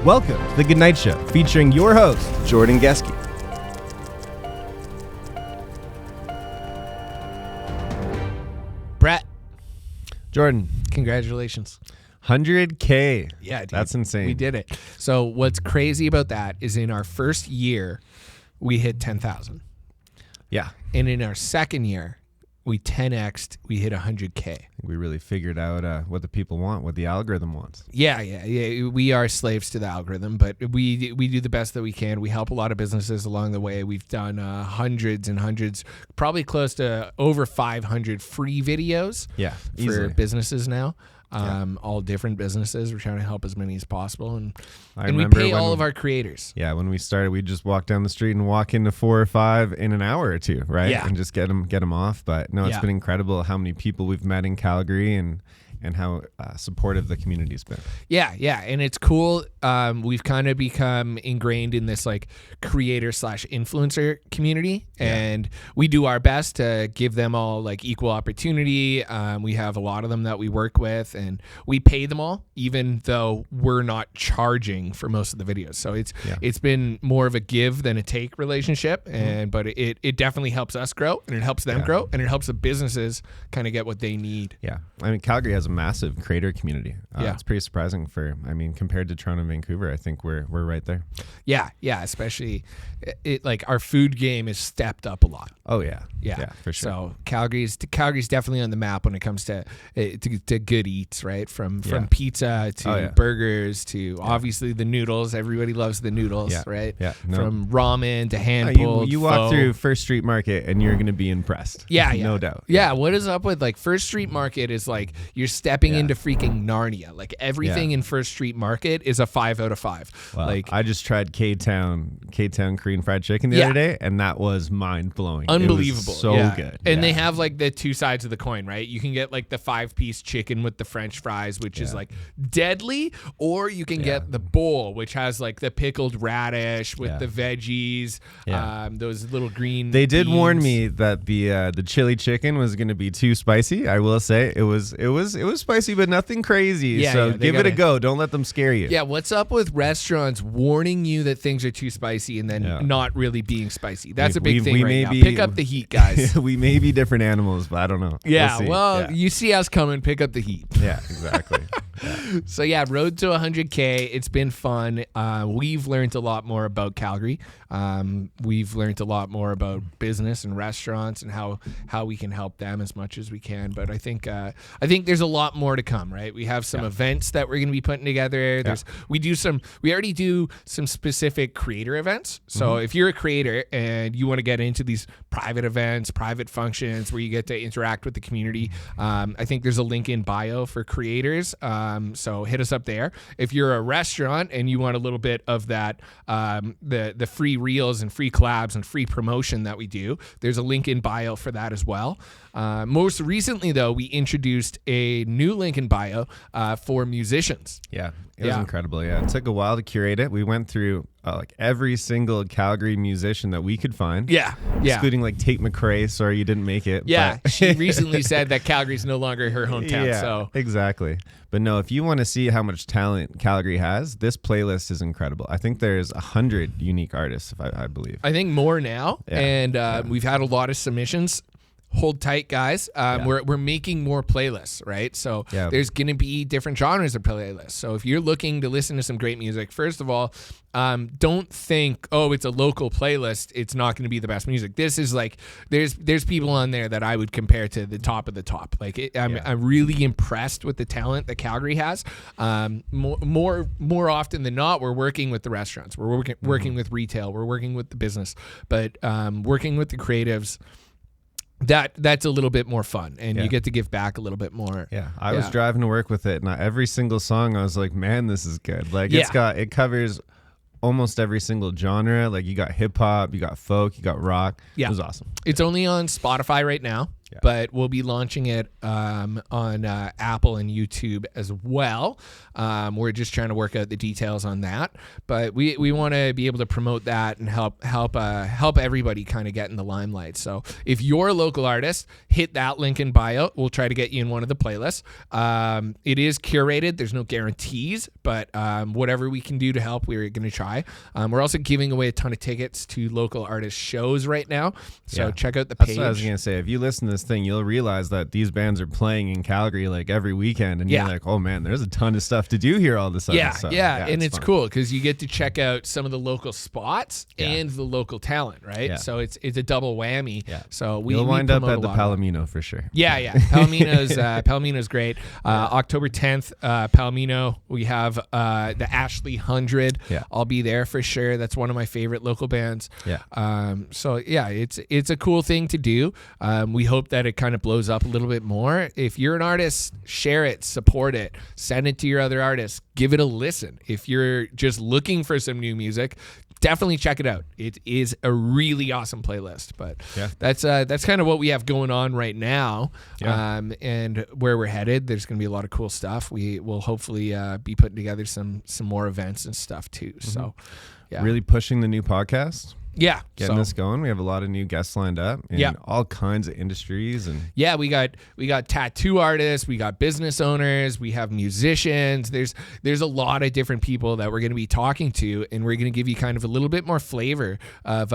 Welcome to the Goodnite Show, featuring your host, Jordan Geske. Brett. Jordan. Congratulations. 100K. Yeah, dude. That's insane. We did it. So what's crazy about that is in our first year, we hit 10,000. Yeah. And in our second year, we 10x'd, we hit 100K. We really figured out what the people want, what the algorithm wants. Yeah. We are slaves to the algorithm, but we do the best that we can. We help a lot of businesses along the way. We've done hundreds and hundreds, probably close to over 500 free videos for businesses now. All different businesses. We're trying to help as many as possible, and we pay all of our creators. Yeah, when we started, we just walk down the street and walk into 4 or 5 in an hour or two, right? Yeah, and just get them off. But no, it's been incredible how many people we've met in Calgary and how supportive the community's been. Yeah, and it's cool. We've kind of become ingrained in this like creator/influencer community, and we do our best to give them all like equal opportunity. We have a lot of them that we work with, and we pay them all, even though we're not charging for most of the videos. So it's been more of a give than a take relationship, but it definitely helps us grow, and it helps them grow, and it helps the businesses kind of get what they need. Yeah, I mean, Calgary has a massive creator community. It's pretty surprising compared to Toronto and Vancouver, I think we're right there. Yeah, especially like our food game is stepped up a lot. Oh yeah, for sure. So Calgary's definitely on the map when it comes to good eats, right? From pizza to burgers to obviously the noodles. Everybody loves the noodles, right? Yeah. From ramen to hand pulled. You walk through First Street Market and you're gonna be impressed. Yeah, no doubt. Yeah, what is up with like First Street Market is like you're stepping into freaking Narnia. Like everything in First Street Market is a 5 out of 5. Well, like I just tried K-Town Korean fried chicken the other day, and that was mind blowing. Unbelievable. It was so good. And they have like the two sides of the coin, right? You can get like the 5-piece chicken with the French fries, which is like deadly, or you can get the bowl, which has like the pickled radish with the veggies, those little green They did beans. warn me that the chili chicken was going to be too spicy. I will say it was spicy, but nothing crazy. Give it a go. Don't let them scare you. Yeah, what's up with restaurants warning you that things are too spicy and then not really being spicy? That's a big thing right now. Pick up the heat, guys. We may be different animals, but I don't know. Yeah, you see us coming, pick up the heat. Yeah, exactly. So road to 100K. It's been fun. We've learned a lot more about Calgary. We've learned a lot more about business and restaurants and how we can help them as much as we can. But I think there's a lot more to come, right? We have some events that we're going to be putting together. We already do some specific creator events. So if you're a creator and you want to get into these private events, private functions where you get to interact with the community, I think there's a link in bio for creators. So hit us up there. If you're a restaurant and you want a little bit of that, the free reels and free collabs and free promotion that we do, there's a link in bio for that as well. Most recently, though, we introduced a new link in bio for musicians. Yeah, it was incredible. Yeah, it took a while to curate it. We went through like every single Calgary musician that we could find. Yeah. Excluding like Tate McRae. Sorry, you didn't make it. Yeah, she recently said that Calgary's no longer her hometown. Yeah, so exactly. But no, if you want to see how much talent Calgary has, this playlist is incredible. I think there's 100 unique artists, I believe. I think more now, and we've had a lot of submissions. Hold tight, guys. We're making more playlists, right? So there's going to be different genres of playlists. So if you're looking to listen to some great music, first of all, don't think, it's a local playlist, it's not going to be the best music. This is like there's people on there that I would compare to the top of the top. Like I'm really impressed with the talent that Calgary has. More often than not, we're working with the restaurants, we're working with retail, we're working with the business, but working with the creatives. That's a little bit more fun, and you get to give back a little bit more. Yeah, I was driving to work with it, and every single song I was like, man, this is good. Like it covers almost every single genre. Like you got hip hop, you got folk, you got rock. Yeah, it was awesome. It's only on Spotify right now. but we'll be launching it on Apple and YouTube as well. We're just trying to work out the details on that, but we want to be able to promote that and help everybody kind of get in the limelight. So if you're a local artist, hit that link in bio. We'll try to get you in one of the playlists. It is curated. There's no guarantees, but whatever we can do to help, we're going to try. We're also giving away a ton of tickets to local artist shows right now. So check out the page. That's what I was going to say. If you listen to this thing, you'll realize that these bands are playing in Calgary like every weekend, and you're like, oh man, there's a ton of stuff to do here all of a sudden. Yeah, and it's cool because you get to check out some of the local spots and the local talent, right? Yeah. So it's a double whammy. Yeah. So you'll wind up at the Palomino for sure. Yeah. Palomino's great. October 10th, Palomino. We have the Ashley 100. Yeah. I'll be there for sure. That's one of my favorite local bands. Yeah. So yeah, it's a cool thing to do. We hope that it kind of blows up a little bit more. If you're an artist, share it, support it, send it to your other artists, give it a listen. If you're just looking for some new music, definitely check it out. It is a really awesome playlist. But that's kind of what we have going on right now. Yeah. And where we're headed, there's going to be a lot of cool stuff. We will hopefully be putting together some more events and stuff too. Mm-hmm. So really pushing the new podcast. Yeah, getting this going. We have a lot of new guests lined up in all kinds of industries, and we got tattoo artists, we got business owners, we have musicians. There's a lot of different people that we're going to be talking to, and we're going to give you kind of a little bit more flavor of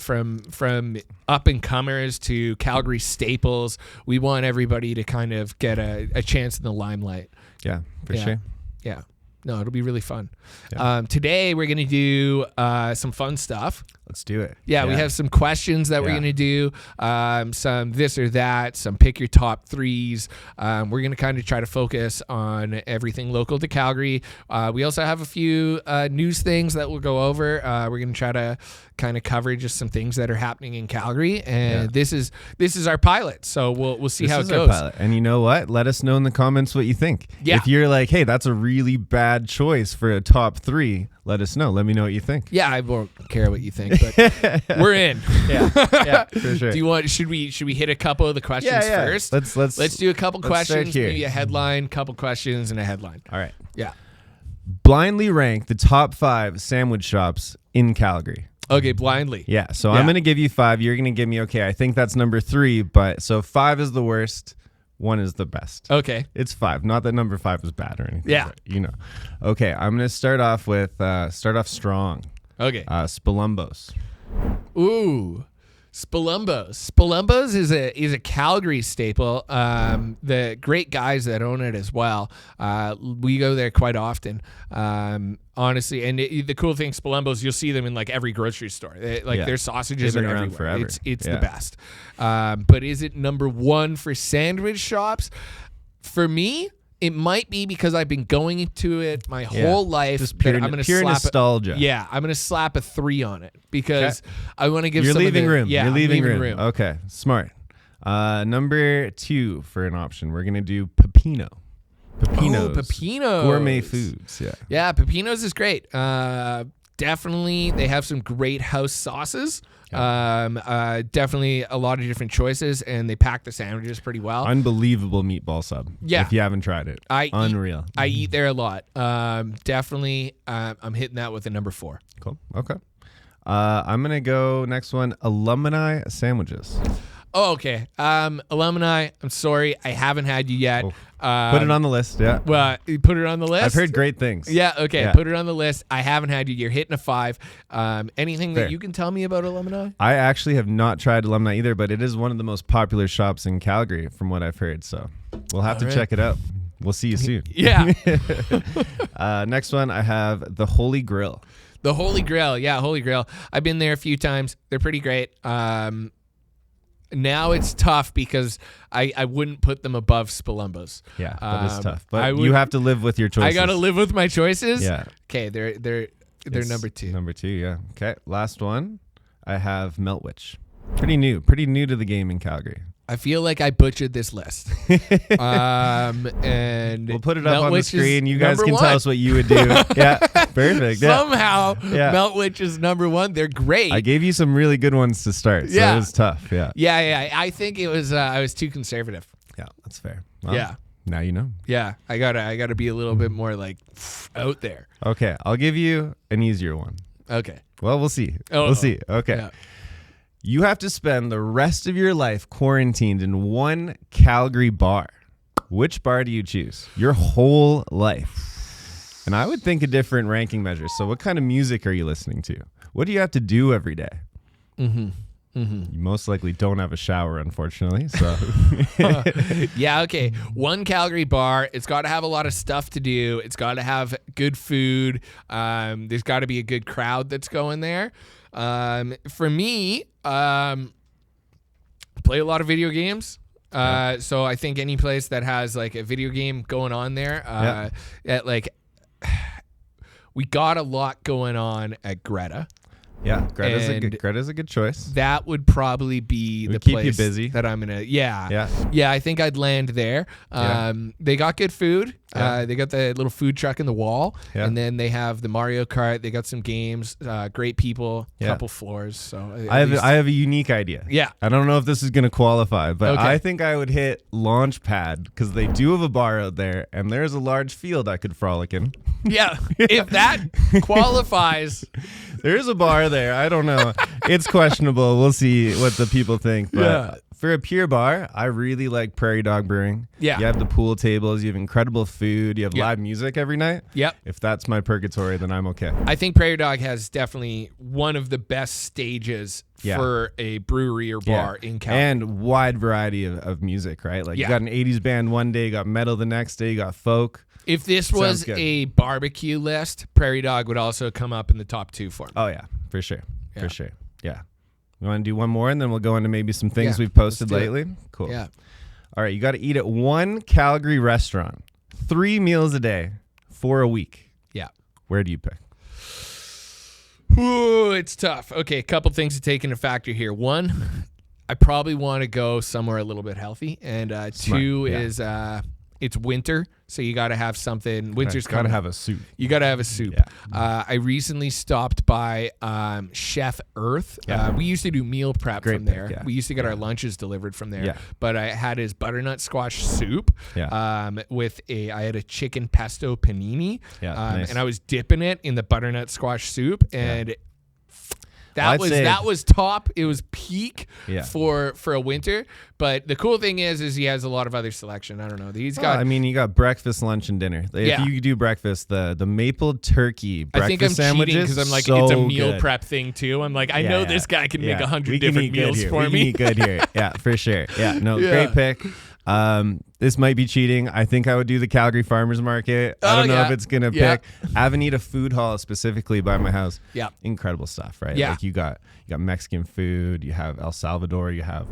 from up and comers to Calgary staples. We want everybody to kind of get a chance in the limelight. Yeah, for sure. Yeah. No, it'll be really fun. Yeah. Today, we're going to do some fun stuff. Let's do it. Yeah, we have some questions that we're going to do, some this or that, some pick your top threes. We're going to kind of try to focus on everything local to Calgary. We also have a few news things that we'll go over. We're going to try to kind of cover just some things that are happening in Calgary, and this is our pilot. So we'll see how it goes. Our pilot. And you know what? Let us know in the comments what you think. Yeah. If you're like, hey, that's a really bad choice for a top three, let us know. Let me know what you think. Yeah, I won't care what you think, but we're in. Yeah, for sure. Do you want? Should we hit a couple of the questions first? Let's do a couple questions. Maybe a headline, couple questions, and a headline. All right. Yeah. Blindly rank the top 5 sandwich shops in Calgary. Okay, blindly. Yeah. So I'm going to give you 5. You're going to give me, okay, I think that's number 3, but so 5 is the worst. 1 is the best. Okay. It's 5. Not that number 5 is bad or anything. Yeah. But, you know. Okay, I'm going to start off strong. Okay. Spolumbos. Ooh. Spolumbos is a Calgary staple. The great guys that own it as well. We go there quite often. Honestly, and the cool thing, Spolumbos, you'll see them in like every grocery store. Their sausages are everywhere. Forever. It's the best. But is it number 1 for sandwich shops? For me, it might be because I've been going to it my whole life. Just pure nostalgia. I'm going to slap a 3 on it because I want to give You're some leaving of the, room. Yeah, You're leaving room. Okay, smart. Number 2 for an option, we're going to do Pepino. Pepino. Gourmet foods. Yeah, Pepino's is great. Definitely, they have some great house sauces. Definitely a lot of different choices, and they pack the sandwiches pretty well. Unbelievable meatball sub. Yeah. If you haven't tried it. Unreal. I eat there a lot. Definitely, I'm hitting that with a number 4. Cool. Okay. I'm going to go next one, alumni sandwiches. Oh, okay. Alumni, I'm sorry. I haven't had you yet. Put it on the list, yeah. Well, you put it on the list? I've heard great things. Yeah, okay. Yeah. Put it on the list. I haven't had you. You're hitting a 5. Anything that you can tell me about Alumni? I actually have not tried Alumni either, but it is one of the most popular shops in Calgary from what I've heard. So we'll have to check it out. We'll see you soon. Yeah. Next one, I have the Holy Grill. The Holy Grill. Yeah, Holy Grill. I've been there a few times. They're pretty great. Now it's tough because I wouldn't put them above Spolumbos. Yeah, that is tough. But you have to live with your choices. I got to live with my choices? Yeah. Okay, they're number 2. Number 2, yeah. Okay, last one. I have Meltwich. Pretty new to the game in Calgary. I feel like I butchered this list. And we'll put it up on the screen. You guys can tell us what you would do. Yeah, perfect. Somehow, Meltwitch is number one. They're great. I gave you some really good ones to start, so it was tough. Yeah. I think it was I was too conservative. Yeah, that's fair. Well, now you know. Yeah, I gotta be a little bit more like out there. Okay, I'll give you an easier one. Okay. Well, we'll see. We'll see. Okay. Yeah. You have to spend the rest of your life quarantined in one Calgary bar. Which bar do you choose? Your whole life. And I would think a different ranking measure. So what kind of music are you listening to? What do you have to do every day? You most likely don't have a shower, unfortunately. So yeah, okay. One Calgary bar. It's got to have a lot of stuff to do. It's got to have good food. There's got to be a good crowd that's going there. For me, play a lot of video games. So I think any place that has like a video game going on there, we got a lot going on at Greta. Yeah, Greta's a good choice. That would probably be the keep place you busy. that I'm gonna. Yeah. I think I'd land there. They got good food. They got the little food truck in the wall, and then they have the Mario Kart. They got some games. Great people. Couple floors. So I have a unique idea. Yeah, I don't know if this is gonna qualify, but I think I would hit Launchpad because they do have a bar out there, and there's a large field I could frolic in. Yeah, if that qualifies. There is a bar there. I don't know. It's questionable. We'll see what the people think. But for a pure bar, I really like Prairie Dog Brewing. Yeah. You have the pool tables. You have incredible food. You have live music every night. Yep. If that's my purgatory, then I'm okay. I think Prairie Dog has definitely one of the best stages for a brewery or bar in Calgary. And wide variety of music, right? Like you got an 80s band one day, you got metal the next day, you got folk. If this was a barbecue list, Prairie Dog would also come up in the top 2 for me. Oh, yeah, for sure. Yeah. For sure. Yeah. You want to do one more, and then we'll go into maybe some things we've posted lately? Cool. Yeah. All right, you got to eat at one Calgary restaurant, 3 meals a day for a week. Yeah. Where do you pick? Ooh, it's tough. Okay, a couple things to take into factor here. One, I probably want to go somewhere a little bit healthy. And two is it's winter, so you got to have something. Winter's coming. Got to have a soup. You got to have a soup. Yeah. I recently stopped by Chef Earth. We used to do meal prep from there. We used to get our lunches delivered from there. Yeah. But I had his butternut squash soup with I had a chicken pesto panini. Nice. And I was dipping it in the butternut squash soup, and that was top. It was peak for a winter. But the cool thing is he has a lot of other selection. I don't know. He's got. You got breakfast, lunch, and dinner. If you do breakfast, the maple turkey breakfast sandwiches. I think I'm cheating because I'm like it's a meal prep thing too. I'm like I know this guy can make 100 different meals for me. We can eat good here. Yeah, for sure. Yeah, no, great pick. This might be cheating. I think I would do the Calgary Farmers Market. I don't know if it's gonna pick. Avenida Food Hall specifically by my house. Yeah, incredible stuff, right? Yeah, like you got Mexican food. You have El Salvador. You have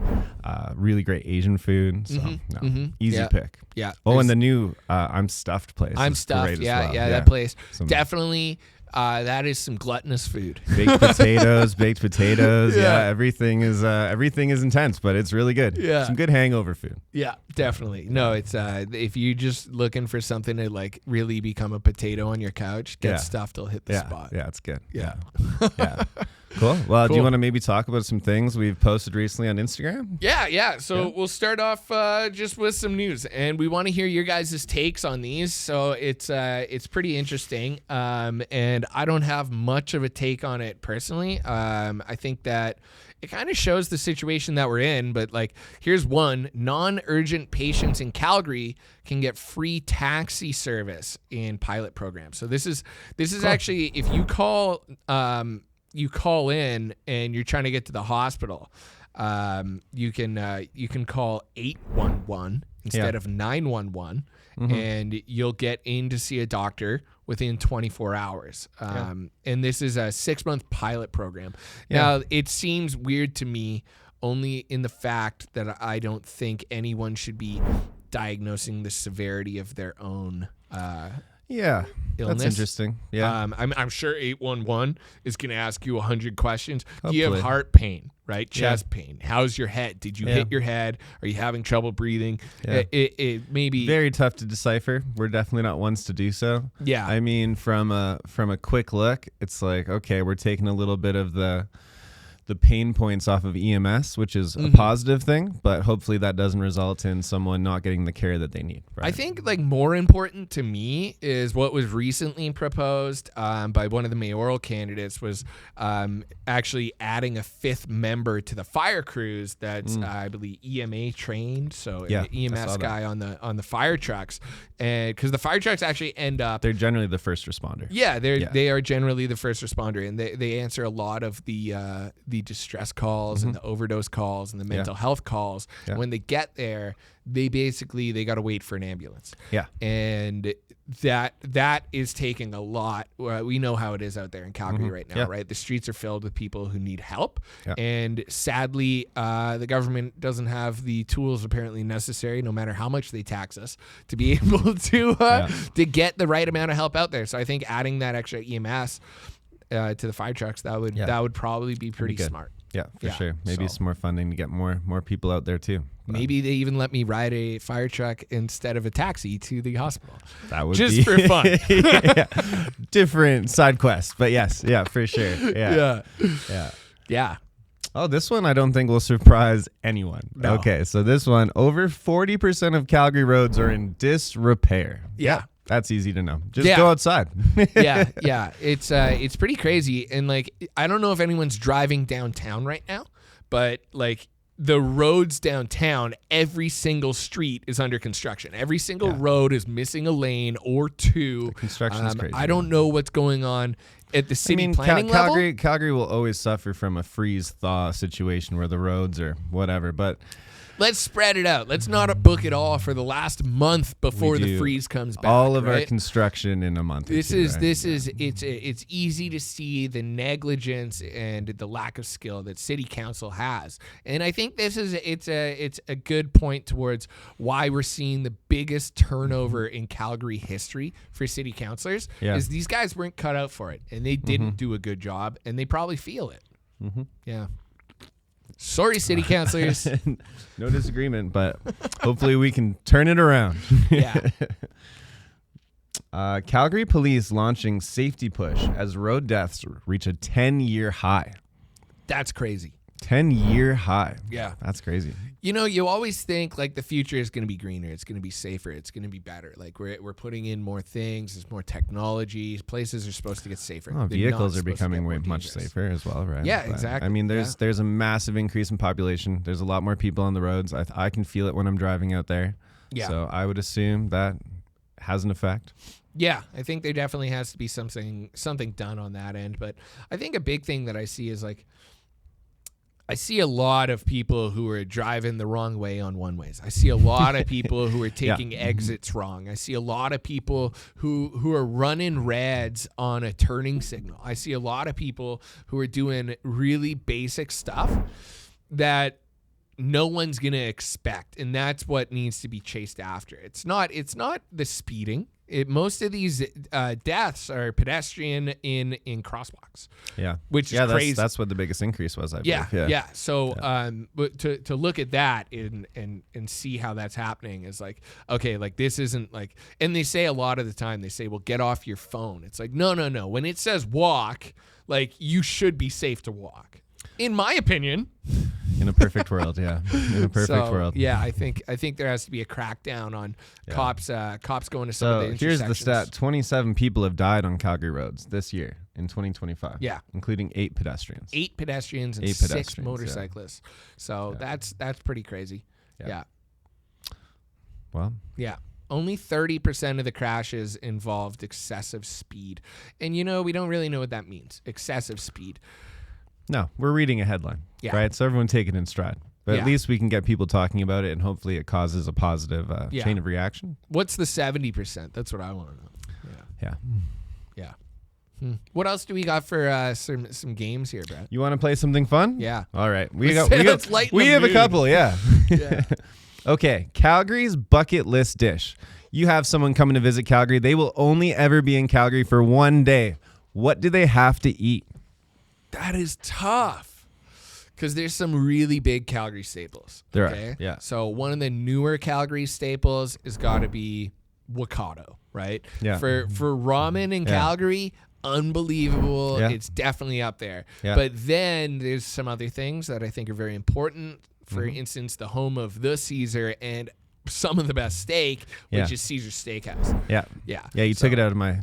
really great Asian food. So easy pick. Yeah. Oh, and the new I'm Stuffed place. I'm Stuffed. That place definitely. That is some gluttonous food. Baked potatoes. Yeah, everything is intense, but it's really good. Yeah, some good hangover food. Yeah, definitely. No, it's if you just looking for something to like really become a potato on your couch, get Stuffed will hit the spot. Yeah, it's good. Yeah. Cool. Well, do you want to maybe talk about some things we've posted recently on Instagram? Yeah. So we'll start off just with some news, and we want to hear your guys' takes on these. So it's pretty interesting, and I don't have much of a take on it personally. I think that it kind of shows the situation that we're in, but like here's one: non-urgent patients in Calgary can get free taxi service in pilot program. So this is cool. Actually, if you call in and you're trying to get to the hospital, you can call 811 instead of 911, and you'll get in to see a doctor within 24 hours. And this is a 6-month pilot program. Now, it seems weird to me only in the fact that I don't think anyone should be diagnosing the severity of their own Yeah. illness. That's interesting. Yeah. I'm sure 811 is going to ask you 100 questions. Hopefully. Do you have heart pain, right? Chest pain. How's your head? Did you hit your head? Are you having trouble breathing? Yeah. It may be very tough to decipher. We're definitely not ones to do so. Yeah. I mean, from a quick look, it's like, okay, we're taking a little bit of the pain points off of EMS, which is a positive thing, but hopefully that doesn't result in someone not getting the care that they need. Right? I think like more important to me is what was recently proposed by one of the mayoral candidates was actually adding a 5th member to the fire crews that's I believe EMA trained, so an EMS guy on the fire trucks, and because the fire trucks actually end up they're generally the first responder. Yeah, they are generally the first responder, and they answer a lot of the distress calls and the overdose calls and the mental health calls. Yeah. When they get there, they got to wait for an ambulance. Yeah. And that is taking a lot. We know how it is out there in Calgary right now, right? The streets are filled with people who need help. Yeah. And sadly, the government doesn't have the tools apparently necessary, no matter how much they tax us, to be able to get the right amount of help out there. So I think adding that extra EMS to the fire trucks, that would probably be pretty smart. Yeah, for sure. Maybe some more funding to get more people out there too. Maybe they even let me ride a fire truck instead of a taxi to the hospital. That would just for fun. Different side quest, but yes, for sure. Yeah. Oh, this one I don't think will surprise anyone. No. Okay, so this one, over 40% of Calgary roads are in disrepair. Yeah. That's easy to know. Just go outside. Yeah. It's pretty crazy. And like, I don't know if anyone's driving downtown right now, but like the roads downtown, every single street is under construction. Every single road is missing a lane or two. The construction's crazy. I don't know what's going on at the city planning level. Calgary will always suffer from a freeze-thaw situation where the roads are whatever, but let's spread it out. Let's not book it all for the last month before the freeze comes back. All of our construction in a month. It's easy to see the negligence and the lack of skill that city council has. And I think it's a good point towards why we're seeing the biggest turnover in Calgary history for city councilors is these guys weren't cut out for it and they didn't do a good job and they probably feel it. Yeah. Sorry, city councilors. No disagreement, but hopefully we can turn it around. Yeah. Calgary police launching safety push as road deaths reach a 10-year high. That's crazy. 10-year high. Yeah. That's crazy. You know, you always think like the future is going to be greener. It's going to be safer. It's going to be better. Like we're putting in more things. There's more technology. Places are supposed to get safer. Vehicles are becoming much safer as well, right? Yeah, exactly. I mean, there's a massive increase in population. There's a lot more people on the roads. I can feel it when I'm driving out there. Yeah. So I would assume that has an effect. Yeah, I think there definitely has to be something done on that end. But I think a big thing that I see is like, I see a lot of people who are driving the wrong way on one-ways. I see a lot of people who are taking exits wrong. I see a lot of people who are running reds on a turning signal. I see a lot of people who are doing really basic stuff that no one's going to expect, and that's what needs to be chased after. It's not the speeding. Most of these deaths are pedestrian in crosswalks. Yeah, which is crazy. That's what the biggest increase was. I believe. Yeah. So, but to look at that and see how that's happening is like, okay, like this isn't like. And they say a lot of the time they say, well, get off your phone. It's like, no. When it says walk, like you should be safe to walk. In my opinion. In a perfect world, yeah. In a perfect world. Yeah, I think there has to be a crackdown on cops going to some of the intersections. Here's the stat. 27 people have died on Calgary roads this year in 2025. Yeah. Including 8 pedestrians. 8 pedestrians and 6 motorcyclists. Yeah. So that's pretty crazy. Yeah. Well. Yeah. Only 30% of the crashes involved excessive speed. And we don't really know what that means. Excessive speed. No, we're reading a headline, right? So everyone take it in stride. But at least we can get people talking about it, and hopefully it causes a positive chain of reaction. What's the 70%? That's what I want to know. Yeah. What else do we got for some games here, Brett? You want to play something fun? Yeah. All right. We have a couple, yeah. Okay, Calgary's bucket list dish. you have someone coming to visit Calgary. They will only ever be in Calgary for one day. What do they have to eat? That is tough because there's some really big Calgary staples. There are, yeah. So one of the newer Calgary staples has got to be Wakado, right? Yeah. For ramen in Calgary, unbelievable. Yeah. It's definitely up there. Yeah. But then there's some other things that I think are very important. For instance, the home of the Caesar and some of the best steak, which is Caesar's Steakhouse. Yeah. Yeah. Yeah, you took it out of my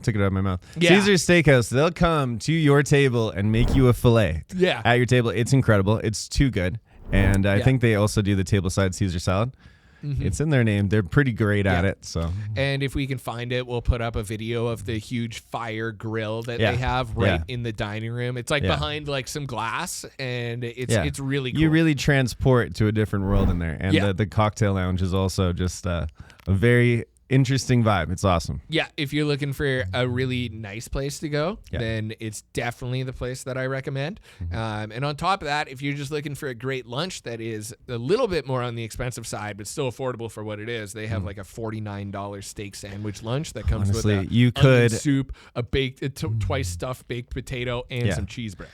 mouth. Yeah. Caesar's Steakhouse, they'll come to your table and make you a fillet. Yeah. At your table. It's incredible. It's too good. And I think they also do the tableside Caesar salad. It's in their name. They're pretty great at it. So, and if we can find it, we'll put up a video of the huge fire grill that they have right in the dining room. It's like behind like some glass, and it's really cool. You really transport to a different world in there. And the cocktail lounge is also just a very interesting vibe. It's awesome. Yeah, if you're looking for a really nice place to go, then it's definitely the place that I recommend. And on top of that, if you're just looking for a great lunch that is a little bit more on the expensive side, but still affordable for what it is, they have like a $49 steak sandwich lunch that comes with a onion soup, a baked, twice stuffed baked potato, and some cheese bread.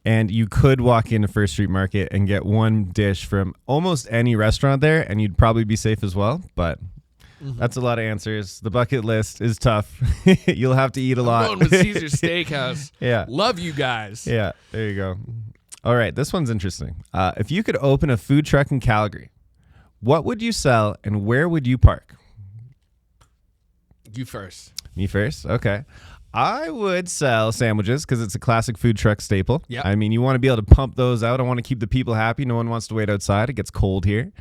And you could walk into First Street Market and get one dish from almost any restaurant there, and you'd probably be safe as well, but... That's a lot of answers. The bucket list is tough. You'll have to eat a lot. I'm going with Caesar's Steakhouse. Yeah. Love you guys. Yeah, there you go. All right, this one's interesting. If you could open a food truck in Calgary, what would you sell and where would you park? You first. Me first? Okay. I would sell sandwiches because it's a classic food truck staple. Yep. I mean, you want to be able to pump those out. I want to keep the people happy. No one wants to wait outside. It gets cold here.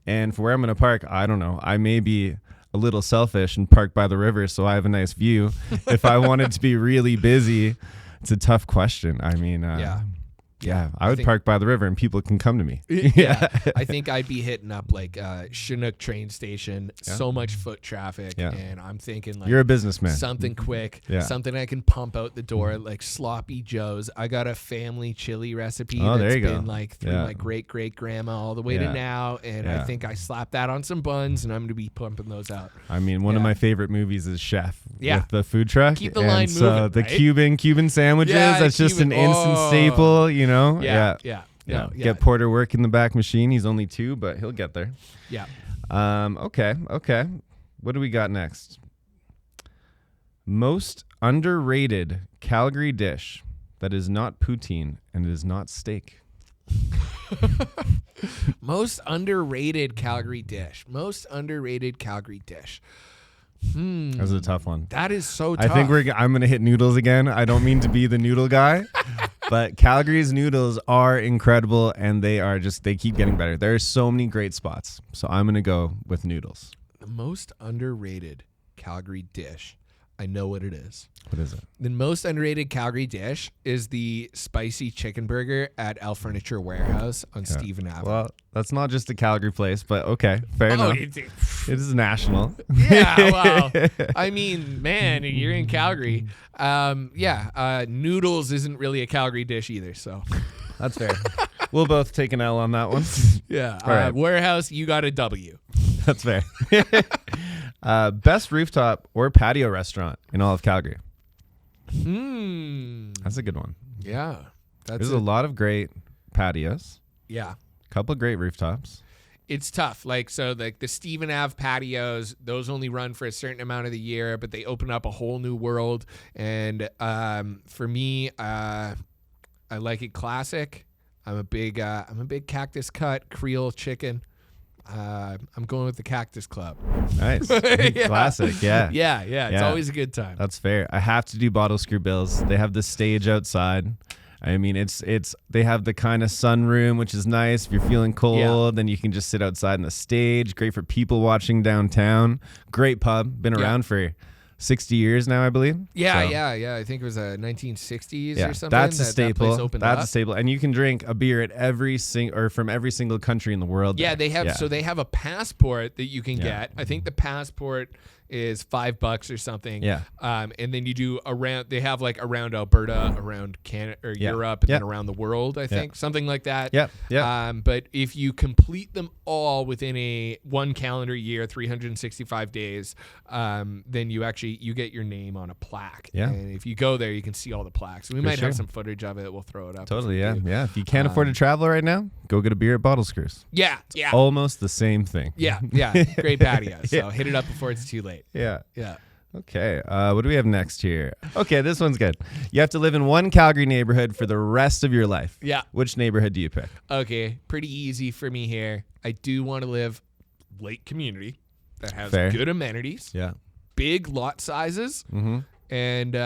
And for where I'm going to park, I don't know. I may be a little selfish and park by the river so I have a nice view. If I wanted to be really busy, it's a tough question. I mean, I would park by the river and people can come to me. Yeah. I think I'd be hitting up like Chinook train station, so much foot traffic. Yeah. And I'm thinking like you're a businessman. Something quick, something I can pump out the door, like Sloppy Joe's. I got a family chili recipe that's been like through my great grandma all the way to now. And I think I slapped that on some buns and I'm going to be pumping those out. I mean, one of my favorite movies is Chef with the food truck. Keep the line moving. So the Cuban sandwiches, that's just an instant staple, you know? Yeah. Get Porter work in the back machine. He's only 2, but he'll get there. Yeah. Okay. What do we got next? Most underrated Calgary dish that is not poutine and is not steak. Most underrated Calgary dish. That's a tough one. That is so tough. I think I'm going to hit noodles again. I don't mean to be the noodle guy, but Calgary's noodles are incredible and they keep getting better. There are so many great spots. So I'm going to go with noodles. The most underrated Calgary dish. I know what it is. What is it? The most underrated Calgary dish is the spicy chicken burger at El Furniture Warehouse on Stephen Avenue. Well, that's not just a Calgary place, but okay, fair enough. It is national. Yeah, well, I mean, man, you're in Calgary. Noodles isn't really a Calgary dish either, so. That's fair. We'll both take an L on that one. Yeah. All right. Warehouse, you got a W. That's fair. Best rooftop or patio restaurant in all of Calgary. That's a good one. Yeah. There's a lot of great patios. Yeah. A couple of great rooftops. It's tough. Like the Stephen Ave patios, those only run for a certain amount of the year, but they open up a whole new world. And for me, I like it classic. I'm a big Cactus Cut Creole chicken. I'm going with the Cactus Club. Nice. Classic. Yeah. It's always a good time. That's fair. I have to do Bottle Screw Bills. They have the stage outside. I mean, they have the kind of sunroom, which is nice. If you're feeling cold, then you can just sit outside in the stage. Great for people watching downtown. Great pub. Been around for 60 years now, I believe. Yeah, So, yeah. I think it was 1960s yeah, or something. that's a staple. That's a staple, and you can drink a beer at from every single country in the world. Yeah, they have. Yeah. So they have a passport that you can Yeah. get. I think the passport is $5 or something. Yeah. And then you do around. They have like around Alberta, around Canada or Europe, and then around the world. I think something like that. Yeah. Yeah. But if you complete them all within one calendar year, 365 days, then you get your name on a plaque. Yeah. And if you go there, you can see all the plaques. We might have some footage of it. We'll throw it up. Totally. Yeah. Yeah. If you can't afford to travel right now, go get a beer at Bottle Screws. Yeah. It's almost the same thing. Yeah. Great patio. So hit it up before it's too late. Yeah. Yeah. Okay. What do we have next here? Okay, this one's good. You have to live in one Calgary neighborhood for the rest of your life. Yeah. Which neighborhood do you pick? Okay. Pretty easy for me here. I do want to live lake community that has Fair. good amenities. Yeah. Big lot sizes. Mm-hmm. And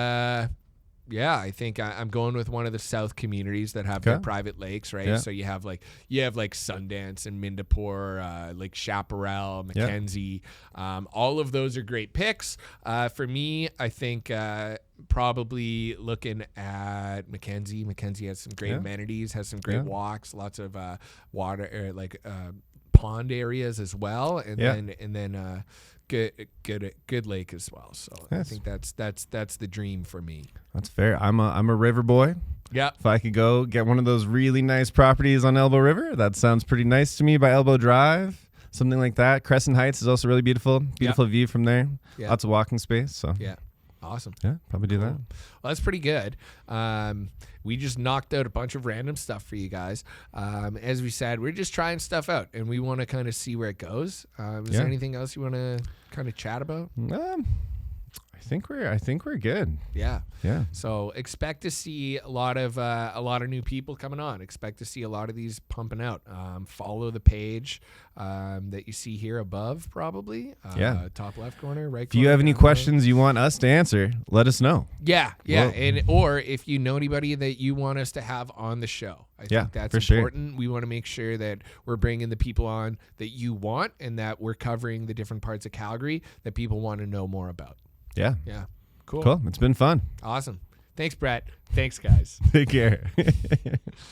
I think I'm going with one of the south communities that have their private lakes, right? Yeah. So you have like Sundance and Mindapore, Lake Chaparral, Mackenzie. All of those are great picks. For me, I think probably looking at Mackenzie. Mackenzie has some great amenities, has some great walks, lots of water, pond areas as well, and then good lake as well. So I think that's the dream for me. That's fair. I'm a river boy. Yeah. If I could go get one of those really nice properties on Elbow River, that sounds pretty nice to me by Elbow Drive, something like that. Crescent Heights is also really beautiful. Beautiful view from there. Yeah. Lots of walking space. So yeah. Awesome. Yeah, probably do that. Well, that's pretty good. We just knocked out a bunch of random stuff for you guys. As we said, we're just trying stuff out, and we want to kind of see where it goes. Is there anything else you want to kind of chat about? I think we're good. Yeah. Yeah. So expect to see a lot of new people coming on. Expect to see a lot of these pumping out. Follow the page that you see here above, probably. Top left corner, right. If you have any questions you want us to answer, let us know. Yeah. Or if you know anybody that you want us to have on the show, I think that's important. Sure. We want to make sure that we're bringing the people on that you want, and that we're covering the different parts of Calgary that people want to know more about. Yeah. Yeah. Cool. It's been fun. Awesome. Thanks, Brett. Thanks, guys. Take care.